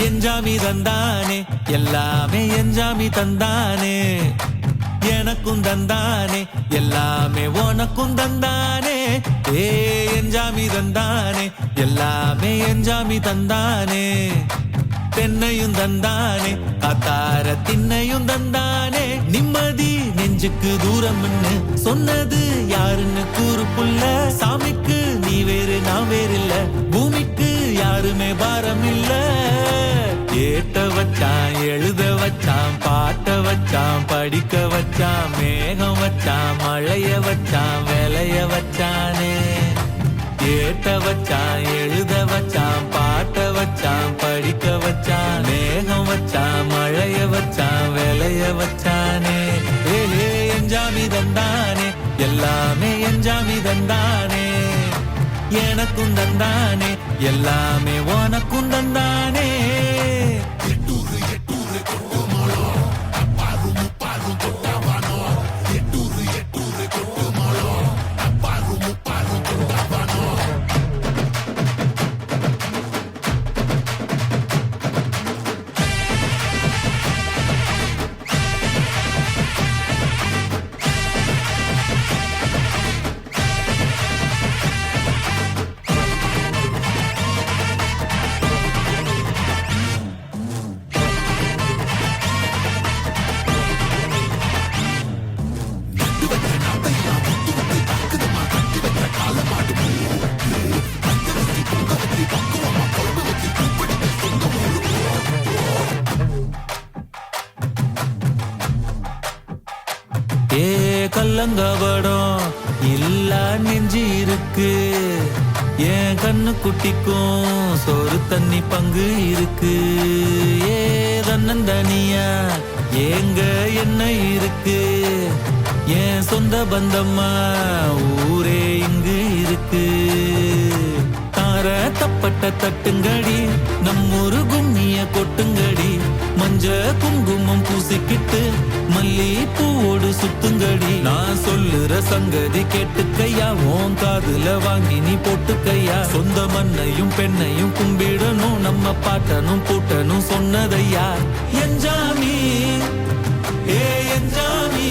என்ஜாமி தந்தானே எல்லாமே என்ஜாமி தந்தானே எனக்கும் தந்தானே எல்லாமே உனக்கும் தந்தானே ஏ என்ஜாமி தந்தானே எல்லாமே என்ஜாமி தந்தானே தென்னையும் தந்தானே காத்தார திண்ணையும் தந்தானே நிம்மதி நெஞ்சுக்கு தூரம்னு சொன்னது யாருன்னு கூறு புள்ள சாமிக்கு நீ வேறு நான் வேறு இல்ல பூமிக்கு யாருமே பாரம் இல்ல ஏத்த வச்சான் எழுத வச்சான் பாட்ட வச்சான் படிக்க வச்சான் மேகம் வச்சான் மழைய வச்சான் விளைய வச்சானே ஏத்த வச்சான் எழுத வச்சான் பாட்ட வச்சான் படிக்க வச்சான் மேகம் வச்சான் மழைய வச்சான் விளைய வச்சானே ஏ என்ஜாமி தந்தானே எல்லாமே என்ஜாமி தந்தானே எனக்கும் தந்தானே எல்லாமே உனக்கும் தந்தானே ஏ கல்லங்கபடம் இல்ல நெஞ்சு இருக்கு என் கண்ணு குட்டிக்கும் சோறு தண்ணி பங்கு இருக்கு ஏ தன்னந்தனியா ஏங்க என்ன இருக்கு என் சொந்த பந்தம்மா ஊரே இங்கு இருக்கு தார தப்பட்ட தட்டுங்கடி நம்மொரு கும்மிய கொட்டுங்கடி மஞ்ச குங்குமம் பூசிக்கிட்டு மல்லி பூவோடு சுத்துங்கடி நான் சொல்லுற சங்கதி கேட்டுக்கையா உன் காதுல வாங்கி நீ போட்டுக்கையா சொந்த மண்ணையும் பெண்ணையும் கும்பிடணும் நம்ம பாட்டனும் பூட்டனும் சொன்னதையா என்ஜாமி ஏ என்ஜாமி